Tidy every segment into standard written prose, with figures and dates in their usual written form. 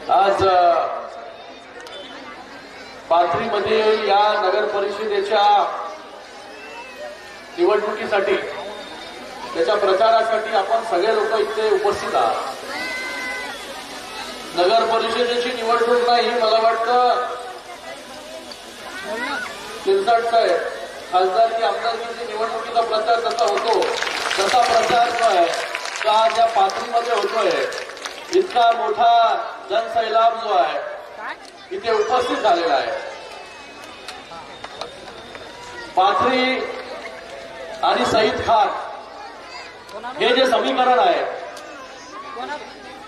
आज पाथरीमध्ये या नगर परिषदेच्या निवडणुकीसाठी त्याच्या प्रचारासाठी आपण सगळे लोक इथे उपस्थित आहात। नगर परिषदेची निवडणूक नाही, मला वाटतं शिरसाट साहेब खासदारकी आमदारकीची निवडणुकीचा प्रचार कसा होतो तसा प्रचार जो आहे तो आज या पाथरीमध्ये होतोय। इतका मोठा जनसैलाब जो आहे इथे उपस्थित झालेला आहे। पाथरी आणि सईद खान हे जे समीकरण आहे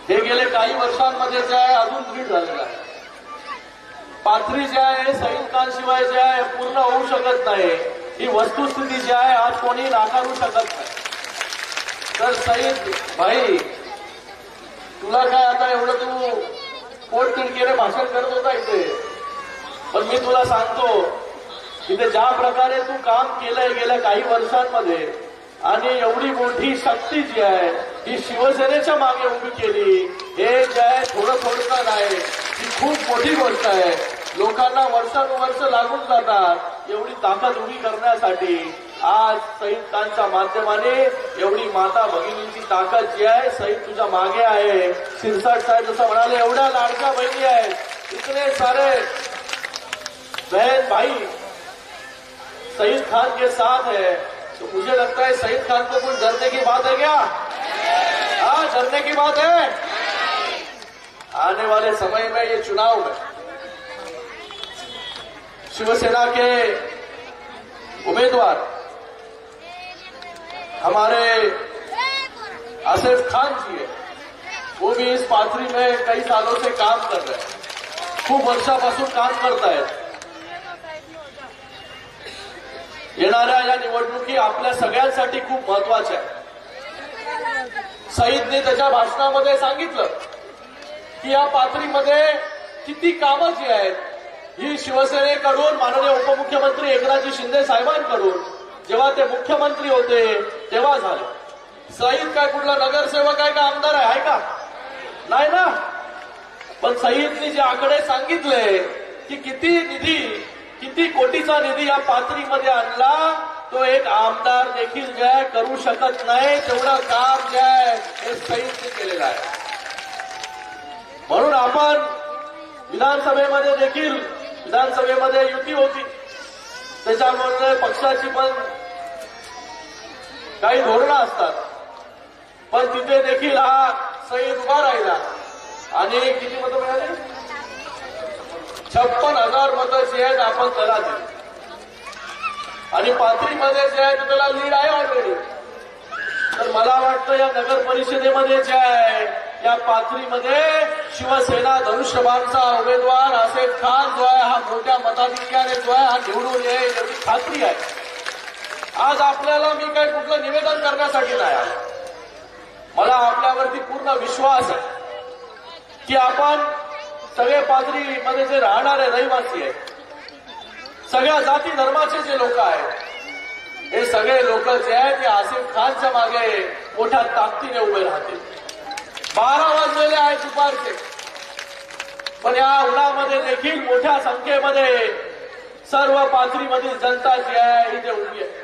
हे गेले काही वर्षांमध्ये जे आहे अजून दृढ झालेलं आहे। पाथरी जे आहे सईद खान शिवाय जे आहे पूर्ण होऊ शकत नाही, ही वस्तुस्थिती जी आहे आज कोणी नाकारू शकत नाही। तर सईद भाई तुला काय आता एवढं तू पोट तिडकीने भाषण करत होता इथे, पण मी तुला सांगतो इथे ज्या प्रकारे तू काम केलंय गेल्या काही वर्षांमध्ये आणि एवढी मोठी शक्ती जी आहे ही शिवसेनेच्या मागे उभी केली, हे जे आहे थोडं थोडं नाही, ही खूप मोठी गोष्ट आहे। लोकांना वर्षानुवर्ष लागून जातात एवढी ताकद उभी करण्यासाठी आज सईद खानच्या माध्यमाने एवढी माता भगिनींची ताकद जी आहे सईद तुझ्या मागे आहे। शिरसाट साहेब जसं म्हणाले एवढ्या लाडक्या बहिणी आहेत, इतने सारे बहन भाई सईद खान के साथ है, तो मुझे लगता है सईद खान को कुछ डरने की बात है क्या? हाँ, डरने की बात है। आने वाले समय में ये चुनाव में शिवसेना के उम्मीदवार हमारे आसिफ खान जी है, वो भी इस पाथरी में कई सालों से काम कर रहे हैं, खूप वर्षापासून काम करतायत। येणाऱ्या या निवडणुकी आपल्या सगळ्यांसाठी खूप महत्वाच्या आहेत। सईदने त्याच्या भाषणामध्ये सांगितलं की या पाथरीमध्ये किती कामं जी आहेत ही शिवसेनेकडून माननीय उपमुख्यमंत्री एकनाथजी शिंदे साहेबांकडून जेव्हा ते मुख्यमंत्री होते तेव्हा झाले। सईद काय कुठला नगरसेवक आहे का आमदार आहे का? नाही ना। पण सईदने जे आकडे सांगितले की किती कोटीचा निधी या पाथरीमध्ये आणला, तो एक आमदार देखील जे आहे करू शकत नाही तेवढं काम जे आहे हे सईदने केलेलं आहे। म्हणून आपण विधानसभेमध्ये देखील विधानसभेमध्ये युती होती, त्याच्यामुळे पक्षाची पण काही धोरणं असतात, पण तिथे देखील हा सईद उभा राहिला आणि किती मतं मिळाली? 56,000 मतं जी आहेत आपण त्याला दिली आणि पाथरीमध्ये जे आहे त्याला लीड आहे ऑलरेडी। तर मला वाटतं या नगर परिषदेमध्ये जे आहे या पाथरीमध्ये शिवसेना धनुष्यबाणचा उमेदवार आसिफ खान जो आहे हा मोठ्या मताधिक्याने जो आहे हा निवडून येईल याची खात्री आहे। आज आपल्याला मी काही कुठलं निवेदन करण्यासाठी नाही आलो, मला आपल्यावरती पूर्ण विश्वास आहे की आपण सगळे पाथरीमध्ये जे राहणारे रहिवासी आहेत, सगळ्या जाती धर्माचे जे लोक आहेत, हे सगळे लोक जे आहेत ते आसिफ खानच्या मागे मोठ्या ताकदीने उभे राहतील। 12 वाजलेले आहेत दुपारचे, पण या उन्हामध्ये देखील मोठ्या संख्येमध्ये सर्व पाथरीमधील जनता जी आहे इथे उभी आहे।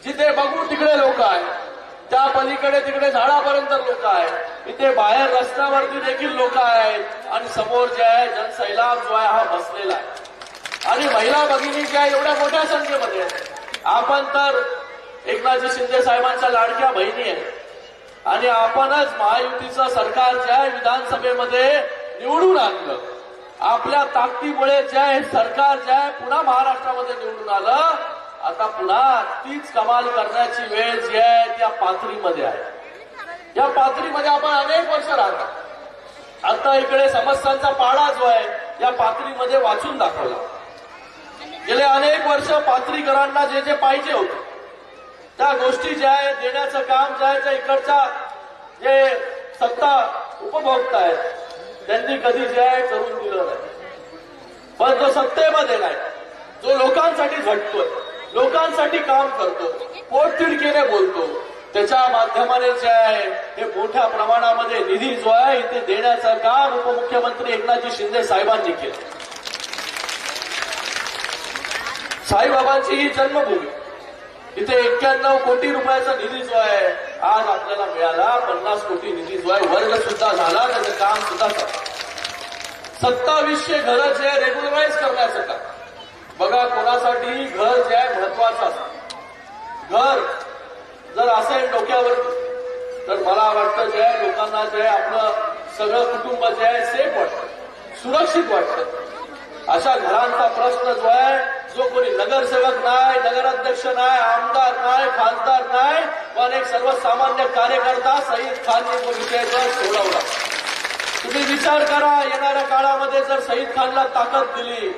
जिथे बघू तिकडे लोक आहेत, त्या पलीकडे तिकडे झाडापर्यंत लोक आहेत, इथे बाहेर रस्त्यावरती देखील लोक आहेत आणि समोर जे आहे जनसैलाब जो आहे हा बसलेला आहे आणि महिला भगिनी ज्या एवढ्या मोठ्या संख्येमध्ये आहेत। आपण तर एकनाथजी शिंदे साहेबांच्या लाडक्या बहिणी आहेत आणि आपणच महायुतीचं सरकार जे आहे विधानसभेमध्ये निवडून आणलं, आपल्या ताकदीमुळे जे आहे सरकार जे आहे पुन्हा महाराष्ट्रामध्ये निवडून आलं। आता पुन्हा तीच कमाल करण्याची वेळ जी आहे त्या पाथरीमध्ये आहे। या पाथरीमध्ये आपण अनेक वर्ष राहतो, आता इकडे समस्यांचा पाडा जो आहे या पाथरीमध्ये वाचून दाखवला। गेले अनेक वर्ष पाथरीकरांना जे जे पाहिजे होते त्या गोष्टी ज्या आहेत देण्याचं काम जे आहे इकडच्या जे सत्ता उपभोक्ता आहेत त्यांनी कधी जे आहे करून दिलं नाही। पण जो सत्तेमध्ये नाही, जो लोकांसाठी झटतोय, लोकांसाठी काम करतो, पोटतिडकीने बोलतो, त्याच्या माध्यमाने जे आहे हे मोठ्या प्रमाणामध्ये निधी जो आहे इथे देण्याचं काम उपमुख्यमंत्री एकनाथजी शिंदे साहेबांनी केलं. साईबाबांची ही जन्मभूमी, इथे 91 कोटी रुपयाचा निधी जो आहे आज आपल्याला मिळाला. 50 कोटी निधी जो आहे वर्ग सुद्धा झाला, त्याचं काम सुद्धा झालं. 2700 घरं जे आहे रेग्युलराईज करण्याचं काम. बघा, कोणासाठी घर जे आहे महत्वाचं असतं. घर जर असेल डोक्यावरती तर मला वाटतं जे आहे लोकांना जे आहे आपलं सगळं कुटुंब जे आहे सेफ वाटतं, सुरक्षित वाटतं. अशा घरांचा प्रश्न जो आहे, जो कोणी नगरसेवक नाही, नगराध्यक्ष नाही, आमदार नाही, खासदार नाही, पण एक सर्वसामान्य कार्यकर्ता सईद खानने तो विषय सोडवला. तुम्ही विचार करा, येणाऱ्या काळामध्ये जर सईद खानला ताकद दिली,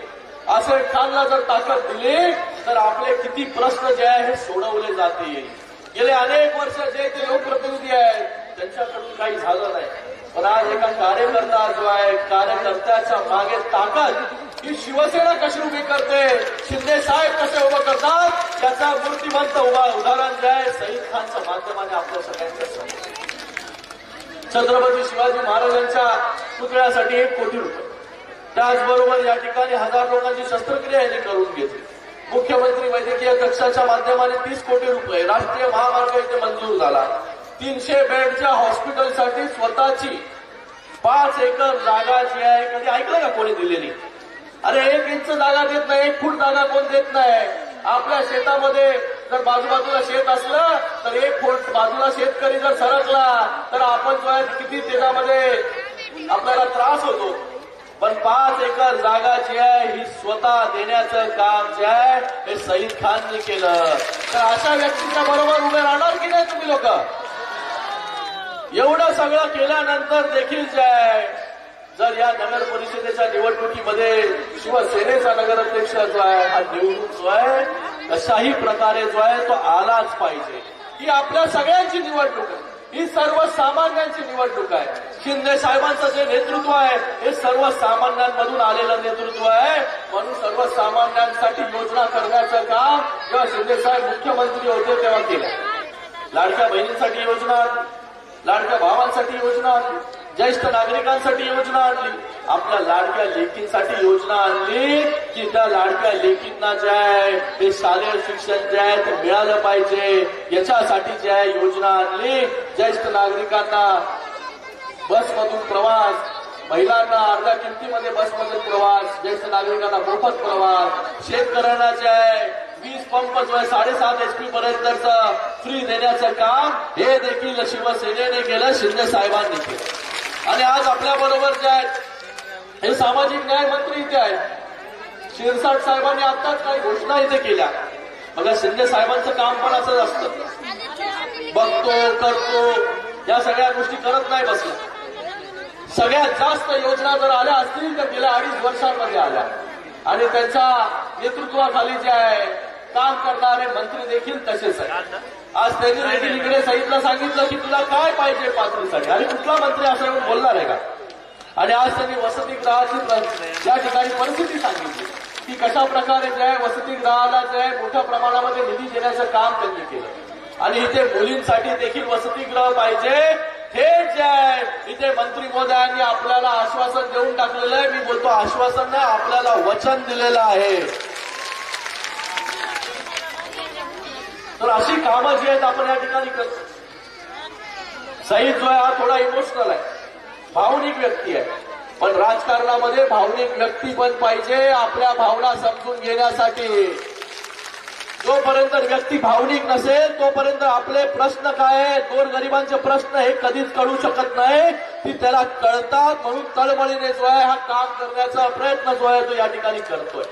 आसिफ खानला जर ताकद दिली तर आपले किती प्रश्न जे आहे हे सोडवले जातील. गेले अनेक वर्ष जे ते लोकप्रतिनिधी आहेत त्यांच्याकडून काही झालं नाही, पण आज एका कार्यकर्ता जो आहे, कार्यकर्त्याच्या मागे ताकद ही शिवसेना कशी उभी करते, शिंदे साहेब कसे उभं करतात, याचा मूर्तिमंत उदाहरण जे आहे सईद खानच्या माध्यमाने आपल्या सगळ्यांच्या समोर. छत्रपती शिवाजी महाराजांच्या पुतळ्यासाठी 1 कोटी रुपये, त्याचबरोबर या ठिकाणी 1000 लोकांची शस्त्रक्रिया यांनी करून घेतली. मुख्यमंत्री वैद्यकीय कक्षाच्या माध्यमाने 30 कोटी रुपये, राष्ट्रीय महामार्ग इथे मंजूर झाला. 300 बेडच्या हॉस्पिटलसाठी स्वतःची 5 एकर जागा जी आहे, कधी ऐकलं का कोणी दिलेली? अरे 1 इंच जागा देत नाही, 1 फूट जागा कोण देत नाही. आपल्या शेतामध्ये जर बाजूबाजूला शेत असलं तर 1 फूट बाजूला शेतकरी जर सरकला तर आपण जो आहे किती त्याच्यामध्ये आपल्याला त्रास होतो. पण 5 एकर जागा जी आहे ही स्वतः देण्याचं काम जे आहे हे सईद खानने केलं. तर अशा व्यक्तीच्या बरोबर उभे राहणार की नाही तुम्ही लोक? एवढं सगळं केल्यानंतर देखील जे आहे जर या नगर परिषदेच्या निवडणुकीमध्ये शिवसेनेचा नगराध्यक्ष जो आहे हा निवडून जो आहे कशाही प्रकारे जो आहे तो आलाच पाहिजे. ही आपल्या सगळ्यांची निवडणूक आहे, ही सर्वसामान्यांची निवडणूक आहे. शिंदे साहेबांचं जे नेतृत्व आहे हे सर्वसामान्यांमधून आलेलं नेतृत्व आहे, म्हणून सर्वसामान्यांसाठी योजना करण्याचं काम जेव्हा शिंदे साहेब मुख्यमंत्री होते तेव्हा केलं. लाडक्या बहिणींसाठी योजना, लाडक्या भावांसाठी योजना, ज्येष्ठ नागरिकांसाठी योजना आणली, आपल्या लाडक्या लेकींसाठी योजना आणली की त्या लाडक्या लेकींना जे आहे ते शालेय शिक्षण जे आहे ते मिळालं पाहिजे, याच्यासाठी जे आहे योजना आणली. ज्येष्ठ नागरिकांना बसमधून प्रवास, महिलांना अर्ध्या किमतीमध्ये बसमधून प्रवास, ज्येष्ठ नागरिकांना मोफत प्रवास, शेतकऱ्यांना जे आहे वीज पंप जो आहे 7.5 HP पर्यंतचं फ्री देण्याचं काम हे देखील शिवसेनेने केलं, शिंदे साहेबांनी केलं. आणि आज आपल्या बरोबर जे आहेत हे सामाजिक न्याय मंत्री इथे आहेत. शिरसाट साहेबांनी आताच काही घोषणा इथे केल्या. बघा, शिंदे साहेबांचं काम पण असंच असतं, बघतो करतो या सगळ्या गोष्टी करत नाही बसलं. सगळ्यात जास्त योजना जर आल्या असतील तर गेल्या 2.5 वर्षांमध्ये आल्या. आणि त्यांच्या नेतृत्वाखाली जे आहे काम करणारे मंत्री देखील तसेच आहे. आज त्यांनी देखील इकडे सईदला सांगितलं की तुला काय पाहिजे पाथरीसाठी, आणि कुठला मंत्री असं येऊन बोलणार आहे का? आणि आज त्यांनी वसतिगृहाची या ठिकाणी परिस्थिती सांगितली की कशा प्रकारे जे आहे वसतिगृहाला जे आहे मोठ्या प्रमाणामध्ये निधी देण्याचं काम त्यांनी केलं. आणि इथे मुलींसाठी देखील वसतिगृह पाहिजे. थेट जे आहे इथे मंत्री महोदयांनी आपल्याला आश्वासन देऊन टाकलेलं आहे. मी बोलतो आश्वासन नाही, आपल्याला वचन दिलेलं आहे. तर अशी कामं जी आहेत आपण या ठिकाणी करतो. सईद जो आहे हा थोडा इमोशनल आहे, भावनिक व्यक्ती आहे, पण राजकारणामध्ये भावनिक व्यक्ती पण पाहिजे आपल्या भावना समजून घेण्यासाठी. जोपर्यंत व्यक्ती भावनिक नसेल तोपर्यंत आपले प्रश्न काय आहेत, गोरगरिबांचे प्रश्न हे कधीच कळू शकत नाही. ती त्याला कळतात, म्हणून तळमळीने जो आहे हा काम करण्याचा प्रयत्न जो आहे तो या ठिकाणी करतोय.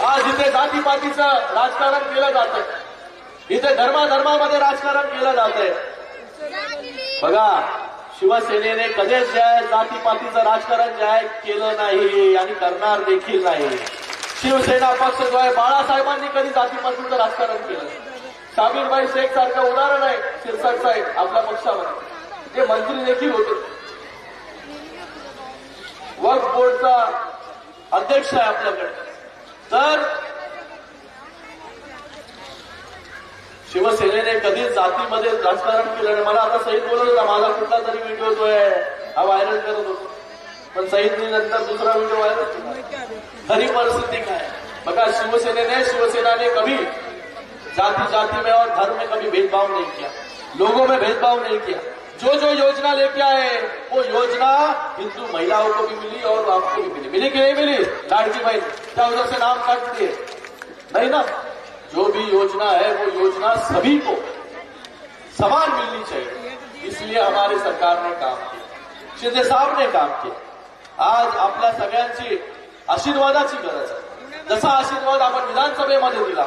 आज इथे जातीपातीचं राजकारण केलं जातंय, इथे धर्माधर्मामध्ये राजकारण केलं जातंय. बघा, शिवसेनेने कधीच जे आहे जातीपातीचं राजकारण जे आहे केलं नाही आणि करणार देखील नाही. शिवसेना पक्ष जो आहे बाळासाहेबांनी कधी जातीपातीचं राजकारण केलं. शाबीरबाई शेख सारखं उदाहरण आहे शिरसाट साहेब आपल्या पक्षामध्ये, जे मंत्री देखील होते, वक्फ बोर्डचा अध्यक्ष आहे आपल्याकडे. तर शिवसेनेने कधीच जातीमध्ये राजकारण केलं नाही. मला आता सईद बोलत होता, माझा कुठला तरी व्हिडिओ होतोय हा व्हायरल करत होतो, पण सईदने नंतर दुसरा व्हिडिओ व्हायरल केला. खरी परिस्थिती काय बघा, शिवसेनाने कभी जाति में और धर्म में कभी भेदभाव नहीं किया, लोगों में भेदभाव नहीं किया. जो योजना लेके आए वो योजना हिंदू महिलाओं को भी मिली और आपको भी मिली कि नहीं मिली? लाडकी बहन क्या उधर से नाम काट दिए? नहीं ना. जो भी योजना है वो योजना सभी को समान मिलनी चाहिए, इसलिए हमारी सरकार ने काम किया, शिंदे साहब ने काम किया. आज आपल्या सगळ्यांची आशीर्वादाची गरज आहे. जसा आशीर्वाद आपण विधानसभेमध्ये दिला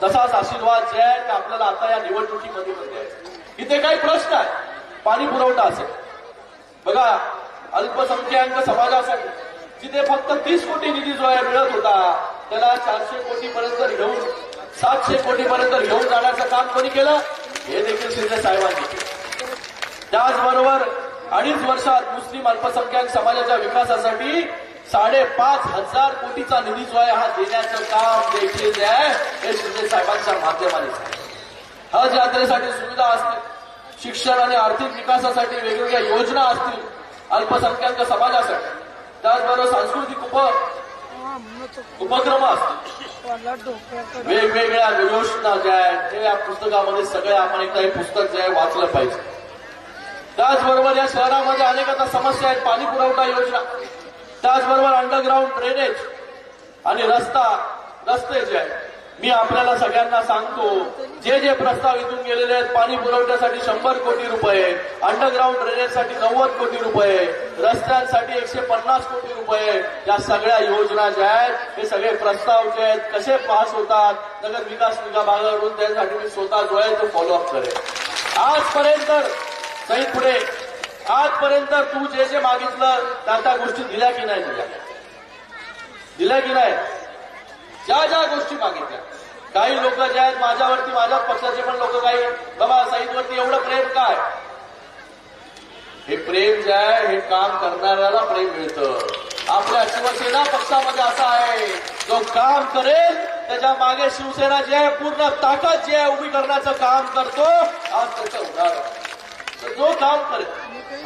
तसाच आशीर्वाद जे आहे ते आपल्याला आता या निवडणुकीमध्ये पण द्यायचा. इथे काही प्रश्न आहे. पाणी पुरवठा असेल बघा, अल्पसंख्याक समाजासाठी जिथे फक्त 30 कोटी निधी जो आहे मिळत होता त्याला 400 कोटीपर्यंत घेऊन 700 कोटीपर्यंत घेऊन जाण्याचं काम कोणी केलं? हे देखील शिंदे साहेबांनी केलं. त्याचबरोबर 2.5 वर्षात मुस्लिम अल्पसंख्याक समाजाच्या विकासासाठी 5,500 कोटीचा निधी जो आहे हा देण्याचं काम देखील जे आहे हे शिंदे साहेबांच्या माध्यमाने झालं. हज यात्रेसाठी सुविधा असतील, शिक्षण आणि आर्थिक विकासासाठी वेगवेगळ्या योजना असतील अल्पसंख्याक समाजासाठी, त्याचबरोबर सांस्कृतिक उपक्रम असतील, वेगवेगळ्या योजना ज्या आहेत ते या पुस्तकामध्ये सगळे आपण एकदा हे पुस्तक जे आहे वाचलं पाहिजे. त्याचबरोबर या शहरामध्ये अनेक आता समस्या आहेत, पाणी पुरवठा योजना, त्याचबरोबर अंडरग्राऊंड ड्रेनेज आणि रस्ते जे आहेत. मी आपल्याला सगळ्यांना सांगतो, जे प्रस्ताव इथून गेलेले आहेत, पाणी पुरवठ्यासाठी 100 कोटी रुपये, अंडरग्राऊंड ड्रेनेजसाठी 90 कोटी रुपये, रस्त्यांसाठी 150 कोटी रुपये, या सगळ्या योजना ज्या आहेत हे सगळे प्रस्ताव जे आहेत कसे पास होतात नगर विकास विभागाकडून त्यासाठी मी स्वतः जो आहे तो फॉलोअप करेन. आजपर्यंत सही पुढे आजपर्यंत तू जे मागितलं त्या गोष्टी दिल्या की नाही? दिल्या की नाही? ज्या गोष्टी मागितल्या. काही लोक जे आहेत माझ्यावरती, माझ्या पक्षाचे पण लोक काही बाबा सईदवरती एवढं प्रेम काय? हे प्रेम जे आहे हे काम करणाऱ्याला प्रेम मिळतं. आपल्या शिवसेना पक्षामध्ये असा आहे जो काम करेल त्याच्या मागे शिवसेना जे आहे पूर्ण ताकद जे आहे उभी करण्याचं काम करतो. आज त्याचं उदाहरण जो काम करेल,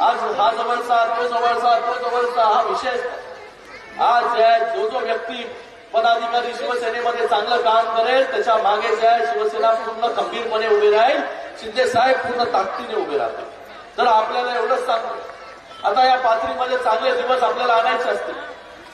आज हा जवळचा तो जवळचा हा विषय. आज जे आहे जो व्यक्ती पदाधिकारी शिवसेनेमध्ये चांगलं काम करेल त्याच्या मागे जे आहे शिवसेना पूर्ण खंबीरपणे उभी राहील, शिंदे साहेब पूर्ण ताकदीने उभे राहतील. तर आपल्याला एवढंच सांगतो, आता या पाथरीमध्ये चांगले दिवस आपल्याला आणायचे असतील,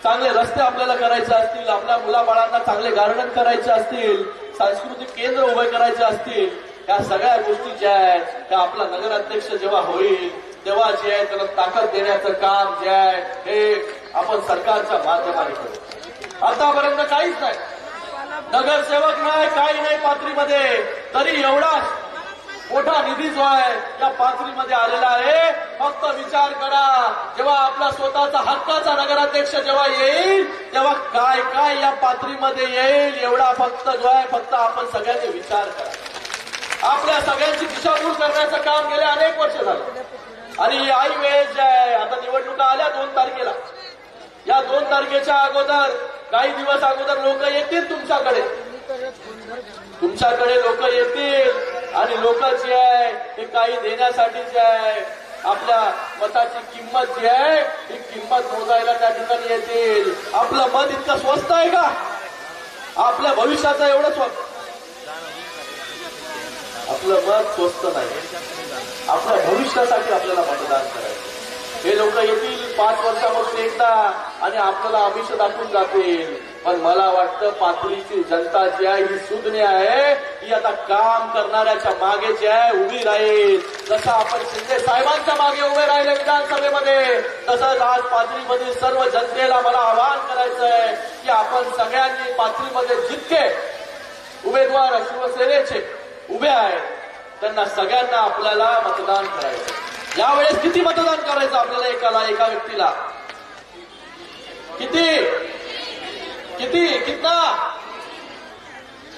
चांगले रस्ते आपल्याला करायचे असतील, आपल्या मुलाबाळांना चांगले गार्डन करायचे असतील, सांस्कृतिक केंद्र उभे करायचे असतील, या सगळ्या गोष्टी ज्या आहेत त्या आपला नगराध्यक्ष जेव्हा होईल तेव्हा जे आहे त्याला ताकद देण्याचं काम जे आहे हे आपण सरकारच्या माध्यमाने करू. आतापर्यंत काहीच नाही, नगरसेवक नाही, काही नाही पाथरीमध्ये, तरी एवढा मोठा निधी जो आहे या पाथरीमध्ये आलेला आहे. फक्त विचार करा, जेव्हा आपला स्वतःचा हक्काचा नगराध्यक्ष जेव्हा येईल तेव्हा काय काय या पाथरीमध्ये येईल एवढा फक्त जो आहे फक्त आपण सगळ्यांनी विचार करा. आपल्या सगळ्यांची दिशाभूल करण्याचं काम गेले अनेक वर्ष झालं. आणि आई वेळ जे आहे आता निवडणुका आल्या 2 तारखेला, या 2 तारखेच्या अगोदर काही दिवस अगोदर लोक येतील तुमच्याकडे लोक येतील आणि लोक जे आहे ते काही देण्यासाठी जे आहे आपल्या मताची किंमत जी आहे ही किंमत मोजायला त्या ठिकाणी येतील. आपलं मत इतकं स्वस्त आहे का? आपल्या भविष्याचं एवढं स्वस्त? आपलं मत स्वस्त नाही, आपल्या भविष्यासाठी आपल्याला मतदान करायचं. हे लोक येतील 5 वर्षापासून एकदा आणि आपल्याला आमिष दाखवून जातील. पण मला वाटतं पाथरीची जनता जी आहे ही सुज्ञ आहे, ही आता काम करणाऱ्याच्या मागे जी आहे उभी राहील. जसं आपण शिंदे साहेबांच्या मागे उभे राहिले विधानसभेमध्ये, तसंच आज पाथरीमधील सर्व जनतेला मला आवाहन करायचं आहे की आपण सगळ्यांनी पाथरीमध्ये जितके उमेदवार शिवसेनेचे उभे आहेत त्यांना सगळ्यांना आपल्याला मतदान करायचं. यावेळेस किती मतदान करायचं आपल्याला? एका व्यक्तीला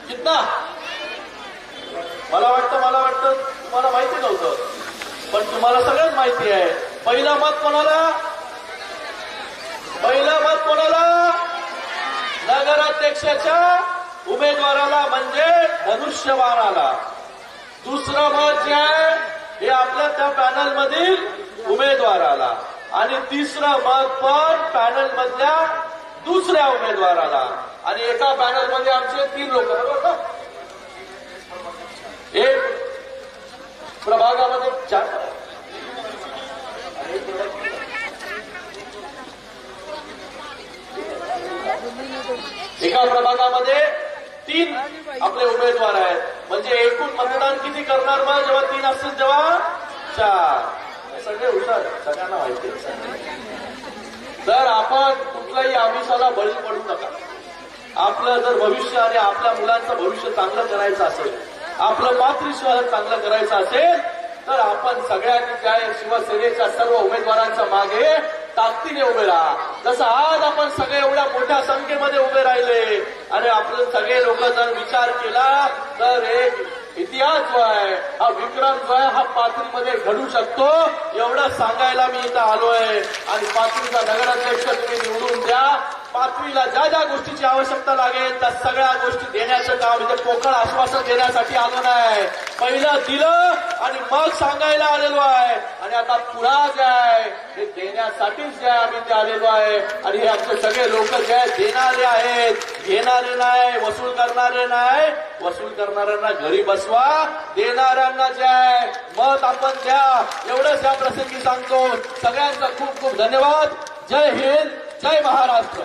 कितना मला वाटतं तुम्हाला माहिती नव्हतं, पण तुम्हाला सगळ्यात माहिती आहे. पहिलं मत कोणाला? नगराध्यक्षाच्या उमेदवाराला, म्हणजे धनुष्यबाणाला. दुसरं मत जे आहे हे आपल्या त्या पॅनल मधील उमेदवाराला आणि तिसरं मत पण पॅनल मधल्या दुसऱ्या उमेदवाराला आणि एका पॅनल मध्ये आमचे 3 लोक बरोबर. एक प्रभागामध्ये 4 एका प्रभागामध्ये 3 आपले उमेदवार आहेत म्हणजे एकूण मतदान किती करणार मग जेव्हा 3 असतील तेव्हा 4. सगळे हुशार सगळ्यांना माहिती आहे. तर आपण कुठल्याही आमिषाला बळी पडू नका. आपलं जर भविष्य आणि आपल्या मुलांचं भविष्य चांगलं करायचं असेल आपलं मातृशहर चांगलं करायचं असेल तर आपण सगळ्यांनी त्या शिवसेनेच्या सर्व उमेदवारांच्या मागे ताकदीने उभे राहा. जसं आज आपण सगळे एवढ्या मोठ्या संख्येमध्ये उभे राहिले आणि आपले सगळे लोक जर विचार केला तर एक इतिहास जो आहे हा विक्रम जो आहे हा पाथरीमध्ये घडू शकतो एवढं सांगायला मी इथं आलोय. आणि पाथरीचा नगराध्यक्ष तुम्ही निवडून द्या. पाथरीला ज्या ज्या गोष्टीची आवश्यकता लागेल त्या सगळ्या गोष्टी देण्याचं काम इथे पोकळ आश्वासन देण्यासाठी आलो नाही. पहिलं दिलं आणि मग सांगायला आलेलो आहे आणि आता पुन्हा जे आहे हे देण्यासाठीच जे आहे आम्ही ते आलेलो आहे. आणि हे आमचे सगळे लोक जे आहेत देणारे आहेत घेणारे नाही वसूल करणारे नाही. वसूल करणाऱ्यांना घरी बसवा देणाऱ्यांना जे आहे मत आपण द्या एवढंच या प्रसंगी सांगतो. सगळ्यांचा खूप खूप धन्यवाद. जय हिंद जय महाराष्ट्र.